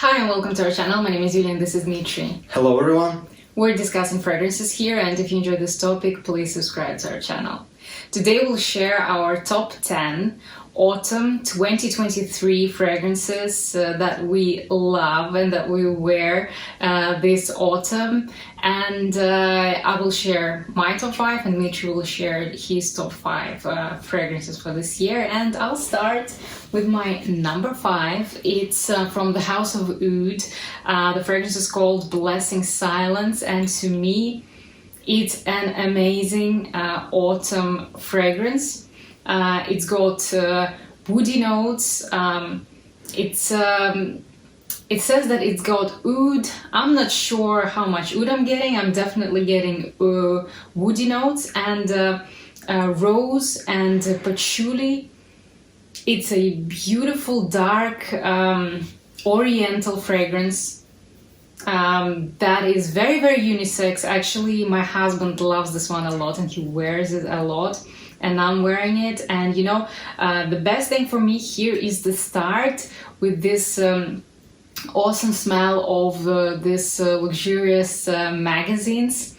Hi and welcome to our channel. My name is Yulia and this is Dmitry. Hello everyone. We're discussing fragrances here, and if you enjoy this topic, please subscribe to our channel. Today we'll share our top 10 autumn 2023 fragrances that we love and that we wear this autumn. And I will share my top 5 and Dmitry will share his top 5 fragrances for this year. And I'll start with my number 5. It's from the house of Aoud. The fragrance is called Blessing Silence, and to me it's an amazing autumn fragrance. It's got woody notes. It says that it's got oud. I'm not sure how much oud I'm getting. I'm definitely getting woody notes and rose and patchouli. It's a beautiful dark oriental fragrance that is very, very unisex. Actually, my husband loves this one a lot and he wears it a lot. And I'm wearing it, and you know, the best thing for me here is the start with this awesome smell of this luxurious magazines.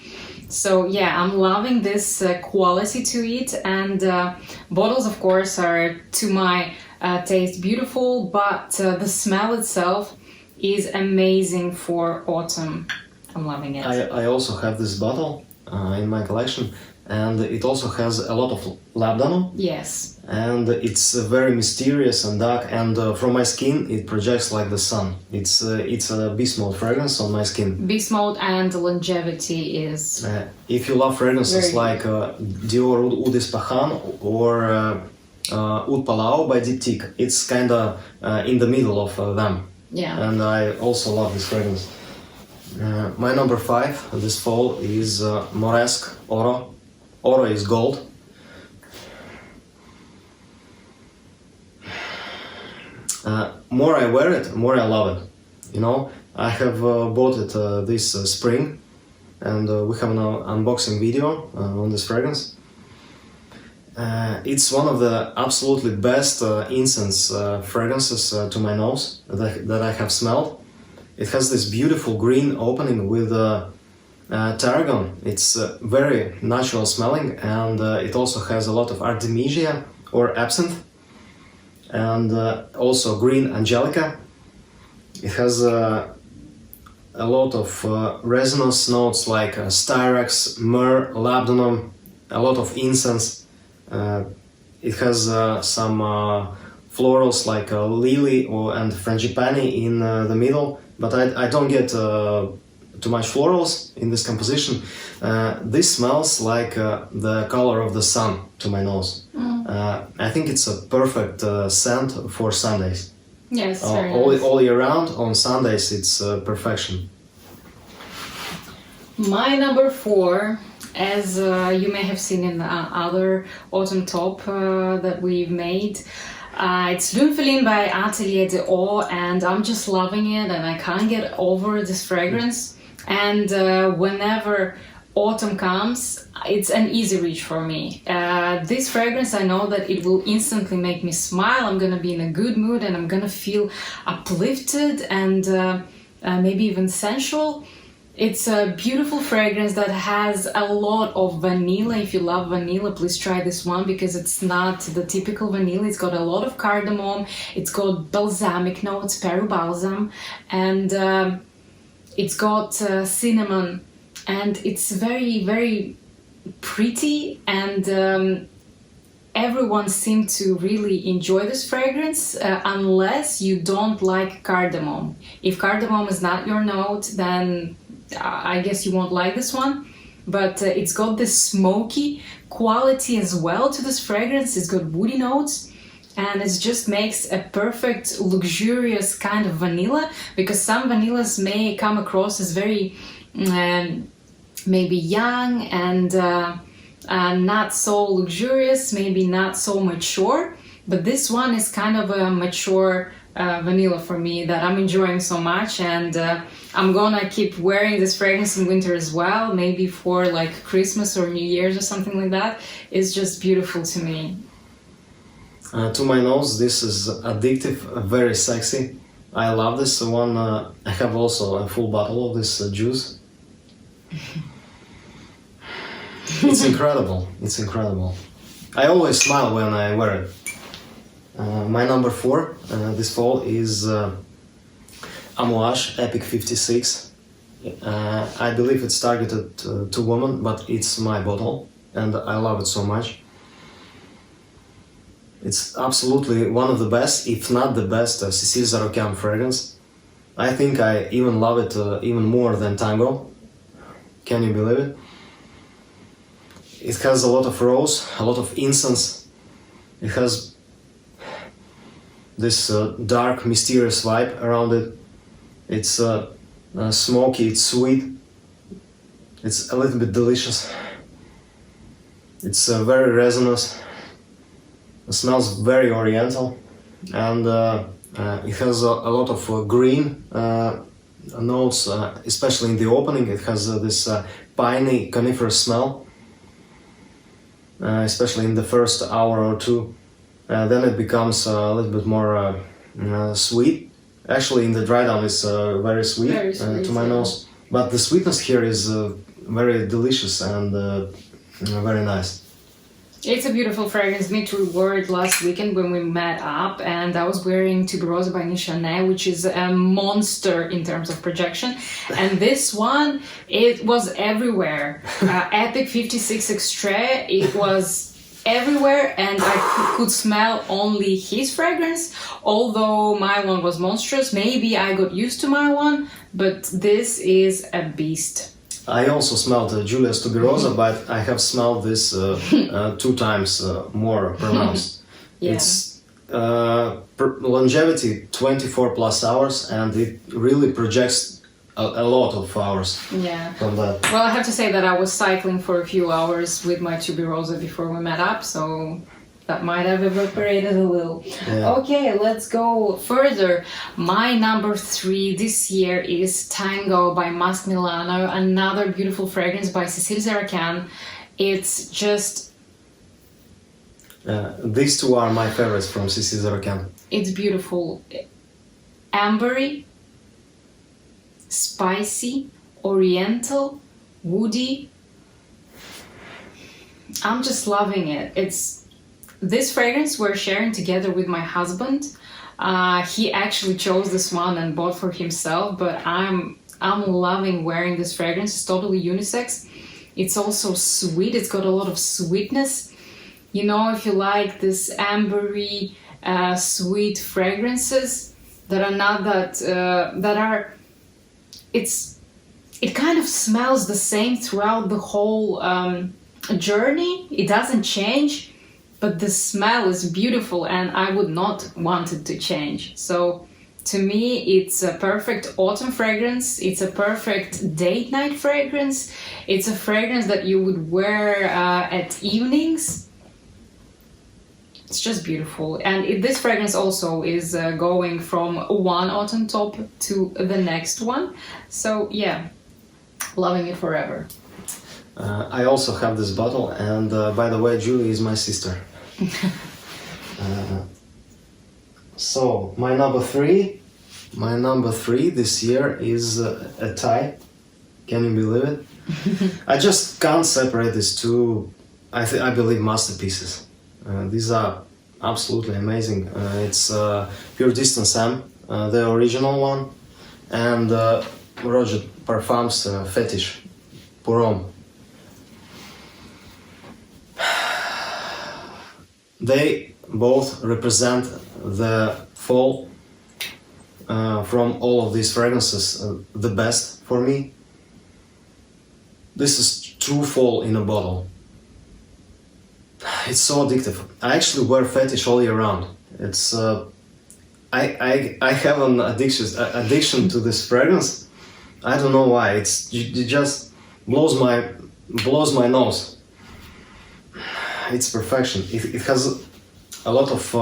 So yeah, I'm loving this quality to it, and bottles of course are to my taste beautiful, but the smell itself is amazing for autumn. I'm loving it. I also have this bottle in my collection. And it also has a lot of labdanum. Yes. And it's very mysterious and dark, and from my skin it projects like the sun. It's a beast mode fragrance on my skin. Beast mode and longevity is... if you love fragrances like Dior Oud Ispahan or Oud Palau by Diptyque, it's kinda in the middle of them. Yeah. And I also love this fragrance. My number 5 this fall is Moresque Oro. Oro is gold. More I wear it, more I love it. You know, I have bought it this spring, and we have an unboxing video on this fragrance. It's one of the absolutely best incense fragrances to my nose that I have smelled. It has this beautiful green opening with tarragon. It's very natural smelling, and it also has a lot of artemisia or absinthe, and also green angelica. It has a lot of resinous notes like styrax, myrrh, labdanum, a lot of incense. It has some florals like lily and frangipani in the middle, but I don't get too much florals in this composition. This smells like the color of the sun to my nose. I think it's a perfect scent for Sundays. Yes, all year round. On Sundays it's perfection. My number 4, as you may have seen in the other autumn top that we've made, it's Lune Feline by Atelier and I'm just loving it, and I can't get over this fragrance. And whenever autumn comes, it's an easy reach for me. This fragrance, I know that it will instantly make me smile. I'm gonna be in a good mood and I'm gonna feel uplifted and maybe even sensual. It's a beautiful fragrance that has a lot of vanilla. If you love vanilla, please try this one because it's not the typical vanilla. It's got a lot of cardamom, it's got balsamic notes, peru balsam, and it's got cinnamon, and it's very, very pretty, and everyone seemed to really enjoy this fragrance unless you don't like cardamom. If cardamom is not your note, then I guess you won't like this one. But it's got this smoky quality as well to this fragrance. It's got woody notes, and it just makes a perfect luxurious kind of vanilla, because some vanillas may come across as very maybe young and not so luxurious, maybe not so mature, but this one is kind of a mature vanilla for me that I'm enjoying so much, and I'm gonna keep wearing this fragrance in winter as well, maybe for like Christmas or New Year's or something like that. It's just beautiful to me. To my nose, this is addictive, very sexy. I love this one. I have also a full bottle of this juice. It's incredible. It's incredible. I always smile when I wear it. My number 4 this fall is Amouage Epic 56. I believe it's targeted to women, but it's my bottle and I love it so much. It's absolutely one of the best, if not the best, Cécile Zarokian fragrance. I think I even love it even more than Tango. Can you believe it? It has a lot of rose, a lot of incense. It has this dark, mysterious vibe around it. It's smoky, it's sweet. It's a little bit delicious. It's very resinous. It smells very oriental, and it has a lot of green notes, especially in the opening. It has this piney coniferous smell, especially in the first hour or two. Then it becomes a little bit more sweet. Actually, in the dry down, it's very sweet, to my nose. But the sweetness here is very delicious and very nice. It's a beautiful fragrance. Dmitry wore it last weekend when we met up, and I was wearing Tuberosa by Nichanet, which is a monster in terms of projection. And this one, it was everywhere. Epic 56 Extrait, it was everywhere, and I could smell only his fragrance. Although my one was monstrous, maybe I got used to my one, but this is a beast. I also smelled Julia's Tuberosa, but I have smelled this 2 times more pronounced. Yeah. It's longevity 24 plus hours, and it really projects a lot of hours from that. Well, I have to say that I was cycling for a few hours with my Tuberosa before we met up, so that might have evaporated a little. Yeah. Okay, let's go further. My number 3 this year is Tango by Masque Milano, another beautiful fragrance by Cécile Zarokian. It's just... these 2 are my favorites from Cécile Zarokian. It's beautiful. Ambery, spicy, oriental, woody. I'm just loving it. This fragrance we're sharing together with my husband. He actually chose this one and bought for himself, but I'm loving wearing this fragrance. It's totally unisex. It's also sweet. It's got a lot of sweetness. You know, if you like this ambery, sweet fragrances that are not that it kind of smells the same throughout the whole journey. It doesn't change. But the smell is beautiful and I would not want it to change. So to me, it's a perfect autumn fragrance. It's a perfect date night fragrance. It's a fragrance that you would wear at evenings. It's just beautiful. And this fragrance also is going from one autumn top to the next one. So yeah, loving it forever. I also have this bottle, and by the way, Julie is my sister. So my number 3 this year is a tie. Can you believe it? I just can't separate these 2. I believe masterpieces. These are absolutely amazing. It's Puredistance M, the original one, and Roja Parfums Fetish pour homme. They both represent the fall from all of these fragrances, the best for me. This is true fall in a bottle. It's so addictive. I actually wear Fetish all year round. It's I have an addiction to this fragrance. I don't know why. It just blows my nose. It's perfection. It has a lot of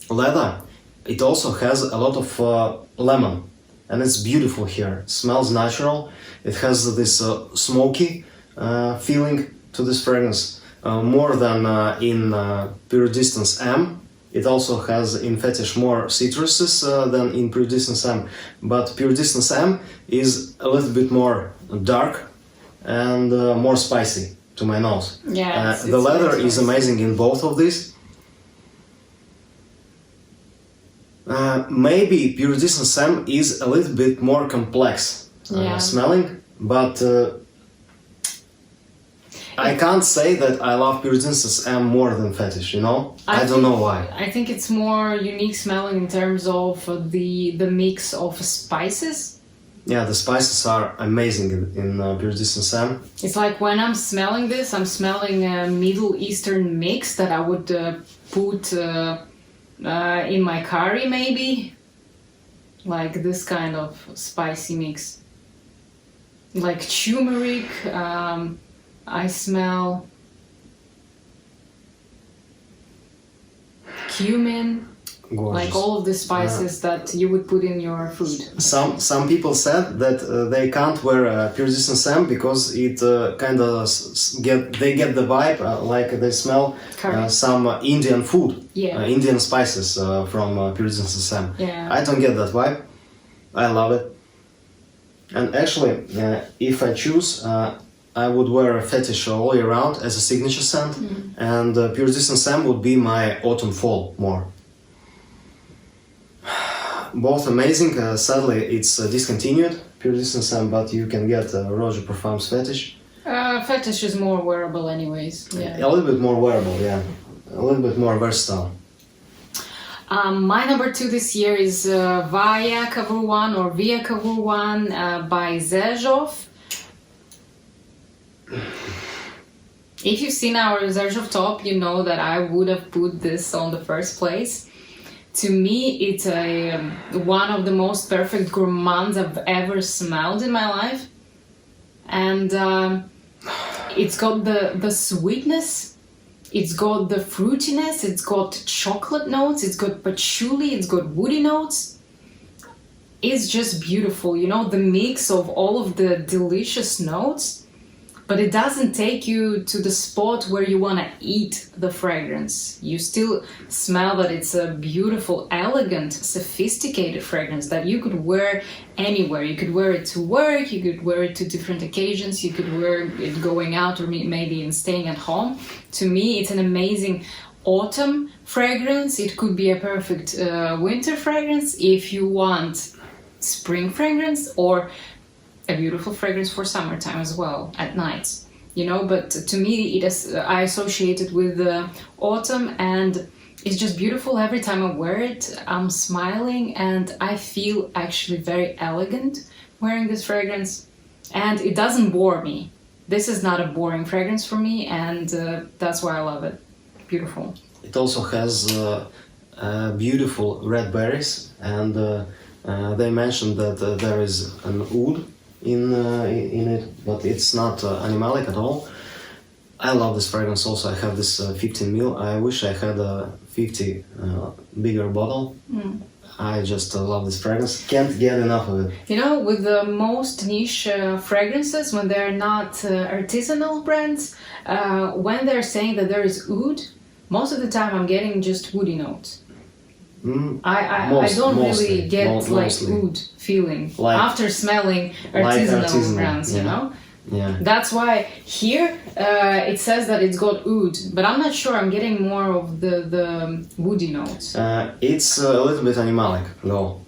leather. It also has a lot of lemon, and it's beautiful here. It smells natural. It has this smoky feeling to this fragrance, more than in Puredistance M. It also has in Fetish more citruses than in Puredistance M, but Puredistance M is a little bit more dark and more spicy to my nose. Yeah, the leather is amazing in both of these. Maybe Puredistance M is a little bit more complex smelling, but I can't say that I love Puredistance M more than Fetish, you know? I don't know why. I think it's more unique smelling in terms of the mix of spices. Yeah, the spices are amazing in Puredistance M. It's like when I'm smelling this, I'm smelling a Middle Eastern mix that I would put in my curry maybe. Like this kind of spicy mix. Like turmeric, I smell cumin, Gorgeous. like all of the spices that you would put in your food. Some people said that they can't wear Puredistance M because it kind of they get the vibe like they smell some Indian food, Indian spices from Puredistance M. Yeah. I don't get that vibe. I love it. And actually, if I choose, I would wear a Fetish all year round as a signature scent, and Puredistance M would be my autumn-fall more. Both amazing. Sadly, it's discontinued, Puredistance M, but you can get Roja Parfums Fetish. Fetish is more wearable anyways. Yeah. A little bit more wearable, yeah. A little bit more versatile. My number 2 this year is Via Cavour 1 or Via Cavour 1 by Xerjoff. If you've seen our Xerjoff top, you know that I would have put this on the first place. To me, it's one of the most perfect gourmands I've ever smelled in my life. And it's got the sweetness, it's got the fruitiness, it's got chocolate notes, it's got patchouli, it's got woody notes. It's just beautiful, you know, the mix of all of the delicious notes. But it doesn't take you to the spot where you want to eat the fragrance. You still smell that it's a beautiful, elegant, sophisticated fragrance that you could wear anywhere. You could wear it to work, you could wear it to different occasions, you could wear it going out or maybe even staying at home. To me, it's an amazing autumn fragrance. It could be a perfect winter fragrance if you want spring fragrance, or a beautiful fragrance for summertime as well at night, you know. But to me, I associate it with autumn, and it's just beautiful. Every time I wear it, I'm smiling and I feel actually very elegant wearing this fragrance, and it doesn't bore me. This is not a boring fragrance for me, and that's why I love it. Beautiful. It also has beautiful red berries, and they mentioned that there is an oud in it, but it's not animalic at all. I love this fragrance also. I have this 15 ml. I wish I had a 50 bigger bottle. I just love this fragrance. Can't get enough of it. You know, with the most niche fragrances, when they're not artisanal brands, when they're saying that there is oud, most of the time I'm getting just woody notes. I don't really get oud feeling after smelling artisanal brands, you know? Yeah. That's why here it says that it's got oud, but I'm not sure I'm getting more of the woody notes. It's a little bit animalic, though.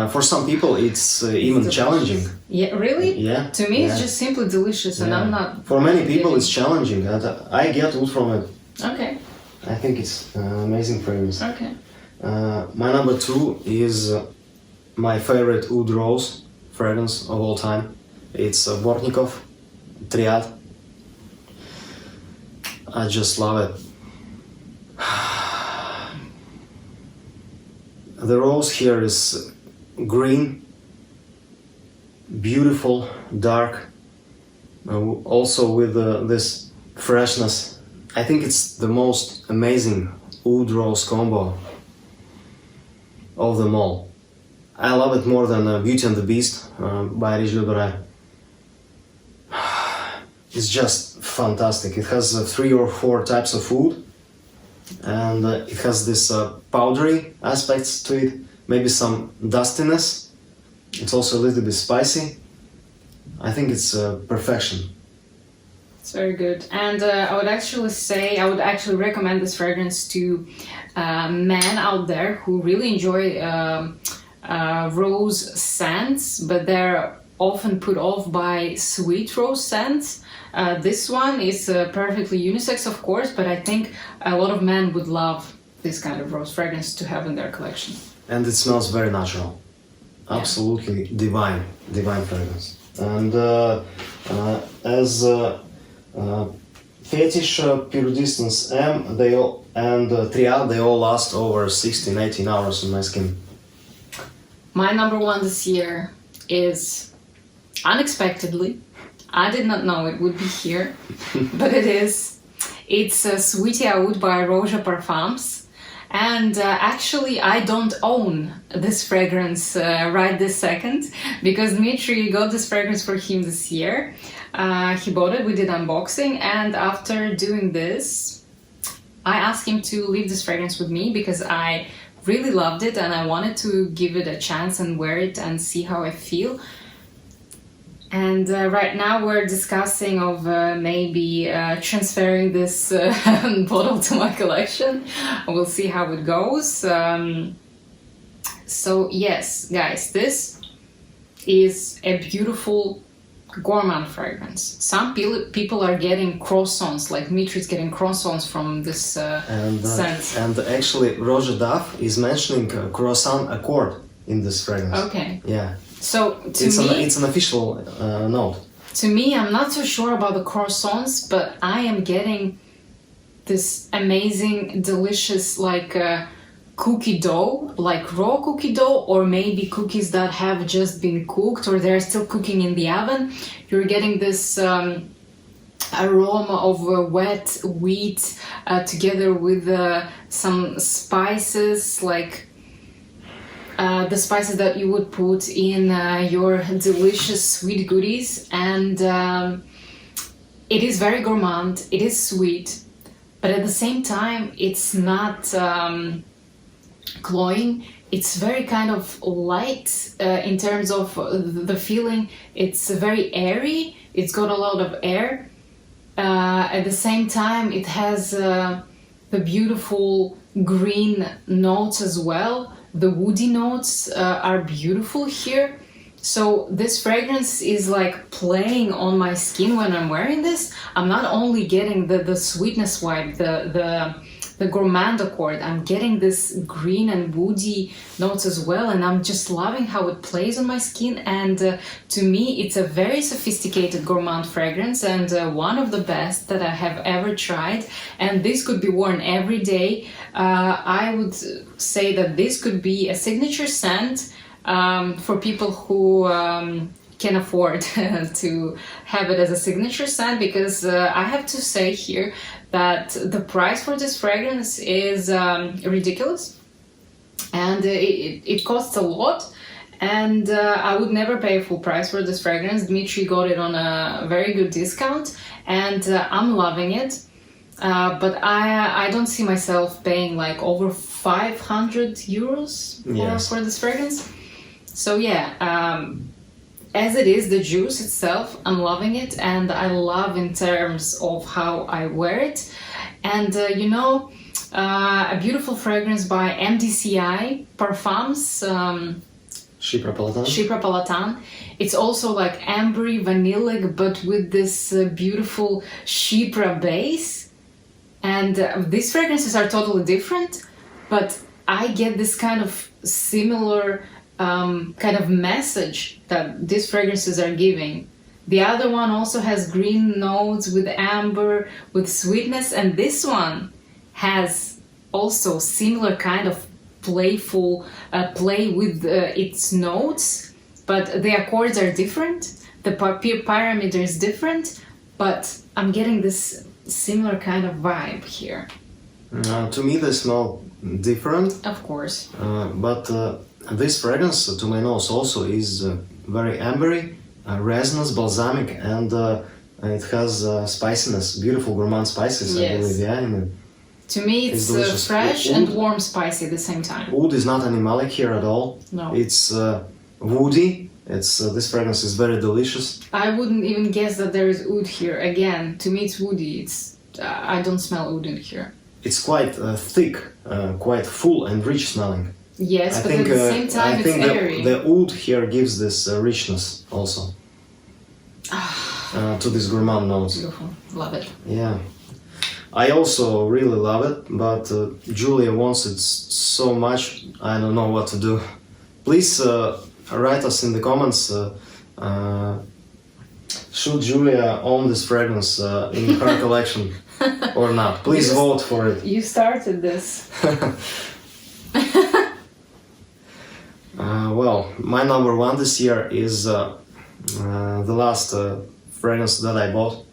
For some people, it's even challenging. Yeah, really? Yeah. To me, it's just simply delicious, and I'm not. For many people, it's challenging, and I get oud from it. Okay. I think it's amazing fragrance. Okay. My number 2 is my favorite oud rose fragrance of all time. It's Bortnikoff, Triad. I just love it. The rose here is green, beautiful, dark, also with this freshness. I think it's the most amazing oud rose combo of them all. I love it more than Beauty and the Beast by Areej Doré. It's just fantastic. It has 3 or 4 types of oud, and it has this powdery aspects to it, maybe some dustiness. It's also a little bit spicy. I think it's perfection. It's very good, and I would actually recommend this fragrance to men out there who really enjoy rose scents, but they're often put off by sweet rose scents. This one is perfectly unisex, of course, but I think a lot of men would love this kind of rose fragrance to have in their collection. And it smells very natural. Absolutely divine fragrance. And as Fetish, Puredistance M, and Triad, they all last over 16, 18 hours on my skin. My number one this year is, unexpectedly, I did not know it would be here, but it is. It's Sweetie Aoud by Roja Parfums. And actually, I don't own this fragrance right this second, because Dmitry got this fragrance for him this year. He bought it, we did unboxing, and after doing this, I asked him to leave this fragrance with me because I really loved it and I wanted to give it a chance and wear it and see how I feel. And right now we're discussing of maybe transferring this bottle to my collection. We'll see how it goes. So yes, guys, this is a beautiful gourmand fragrance. Some people are getting croissants, like Dmitry's getting croissants from this scent. And actually, Roja Duff is mentioning croissant accord in this fragrance. Okay. Yeah. So it's an official note. To me, I'm not so sure about the croissants, but I am getting this amazing, delicious, like cookie dough, like raw cookie dough, or maybe cookies that have just been cooked or they're still cooking in the oven. You're getting this aroma of wet wheat together with some spices, like the spices that you would put in your delicious sweet goodies. And it is very gourmand, it is sweet, but at the same time it's not cloying. It's very kind of light in terms of the feeling. It's very airy, it's got a lot of air. At the same time it has the beautiful green notes as well. The woody notes are beautiful here. So this fragrance is like playing on my skin when I'm wearing this. I'm not only getting the sweetness vibe, the gourmand accord, I'm getting this green and woody notes as well, and I'm just loving how it plays on my skin. And to me, it's a very sophisticated gourmand fragrance, and one of the best that I have ever tried. And this could be worn every day. I would say that this could be a signature scent for people who can afford to have it as a signature scent, because I have to say here that the price for this fragrance is ridiculous, and it costs a lot, and I would never pay a full price for this fragrance. Dmitry got it on a very good discount, and I'm loving it, but I don't see myself paying like over 500 euros for this fragrance. So yeah, as it is, the juice itself, I'm loving it, and I love in terms of how I wear it. And a beautiful fragrance by MDCI Parfums, Chypre Palatine. It's also like ambery, vanillic, but with this beautiful Chypre base. And these fragrances are totally different, but I get this kind of similar kind of message that these fragrances are giving. The other one also has green notes with amber, with sweetness, and this one has also similar kind of playful play with its notes, but the accords are different, the pyramid is different, but I'm getting this similar kind of vibe here. To me they smell different. Of course. But this fragrance, to my nose, also is very ambery, resinous, balsamic, and it has spiciness, beautiful gourmand spices, Yes. I believe, yeah. To me, it's delicious. fresh and warm spicy at the same time. Oud is not animalic here at all. No. It's woody. It's this fragrance is very delicious. I wouldn't even guess that there is oud here. Again, to me, it's woody. I don't smell oud in here. It's quite thick, quite full and rich smelling. Yes, I but think, at the same time, I it's think airy. the oud here gives this richness also to these gourmand notes. Beautiful. Love it. Yeah. I also really love it, but Julia wants it so much, I don't know what to do. Please write us in the comments, should Julia own this fragrance in her collection or not? Please vote for it. You started this. Well, my number one this year is the last fragrance that I bought,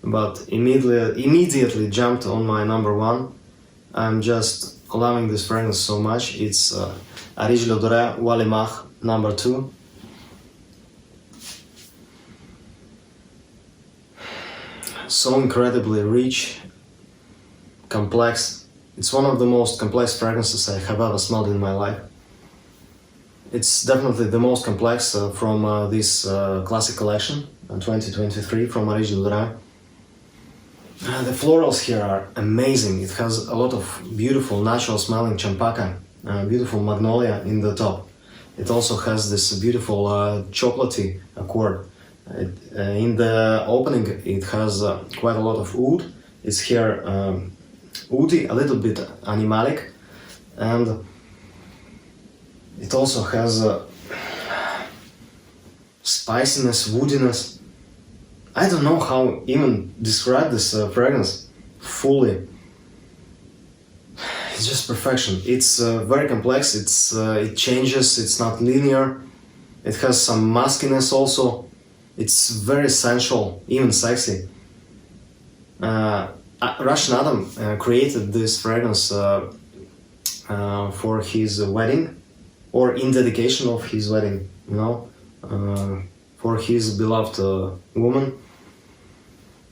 but immediately jumped on my number one. I'm just loving this fragrance so much. It's Areej Doré Walimah number 2. So incredibly rich, complex. It's one of the most complex fragrances I have ever smelled in my life. It's definitely the most complex from this classic collection, 2023 from Areej Doré. The florals here are amazing. It has a lot of beautiful natural smelling champaca, beautiful magnolia in the top. It also has this beautiful chocolatey accord. In the opening it has quite a lot of oud. It's here oudy, a little bit animalic, and it also has spiciness, woodiness. I don't know how even describe this fragrance fully. It's just perfection. It's very complex. It changes. It's not linear. It has some muskiness also. It's very sensual, even sexy. Russian Adam created this fragrance for his wedding, or in dedication of his wedding, you know, for his beloved woman.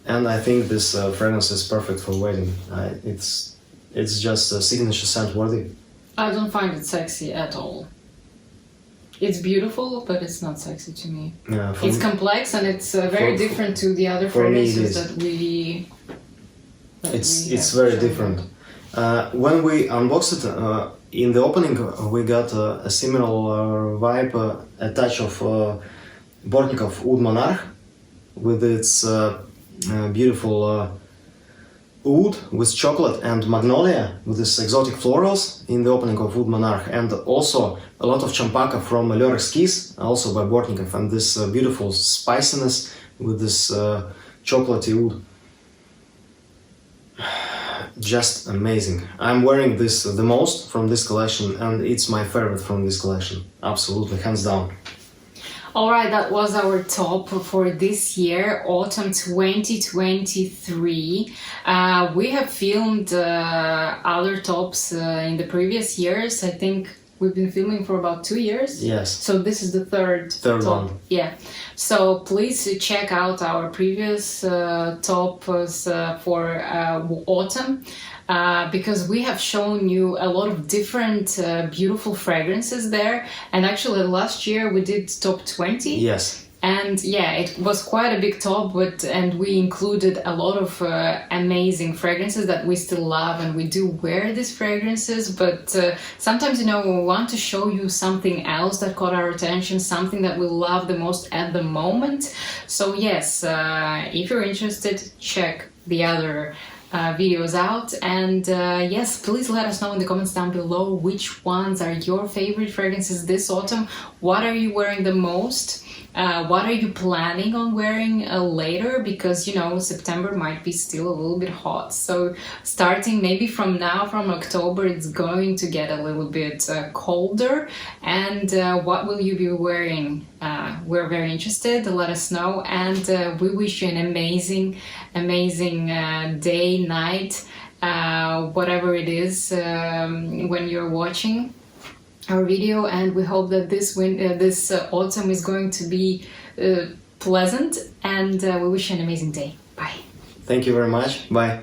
And I think this fragrance is perfect for wedding. It's just a signature scent worthy. I don't find it sexy at all. It's beautiful, but it's not sexy to me. Yeah, it's complex and it's very different to the other fragrances that we. It's very different. When we unboxed it in the opening, we got a similar vibe, a touch of Bortnikoff Oud Monarch with its beautiful oud with chocolate and magnolia with these exotic florals in the opening of Oud Monarch, and also a lot of champaca from L'Orex Kiss, also by Bortnikoff, and this beautiful spiciness with this chocolatey oud. Just amazing. I'm wearing this the most from this collection, and it's my favorite from this collection. Absolutely, hands down. Alright, that was our top for this year, autumn 2023. We have filmed other tops in the previous years. I think we've been filming for about 2 years. Yes. So this is the third top. One. Yeah. So please check out our previous tops for autumn. Because we have shown you a lot of different beautiful fragrances there, and actually last year we did top 20. Yes. And yeah, it was quite a big top, and we included a lot of amazing fragrances that we still love, and we do wear these fragrances, but sometimes, you know, we want to show you something else that caught our attention, something that we love the most at the moment. So yes, if you're interested, check the other videos out, and yes, please let us know in the comments down below which ones are your favorite fragrances this autumn. What are you wearing the most? What are you planning on wearing later? Because, you know, September might be still a little bit hot. So starting maybe from now, from October, it's going to get a little bit colder. And what will you be wearing? We're very interested. Let us know. And we wish you an amazing day, night, whatever it is when you're watching our video, and we hope that this autumn is going to be pleasant, and we wish you an amazing day. Bye. Thank you very much. Bye.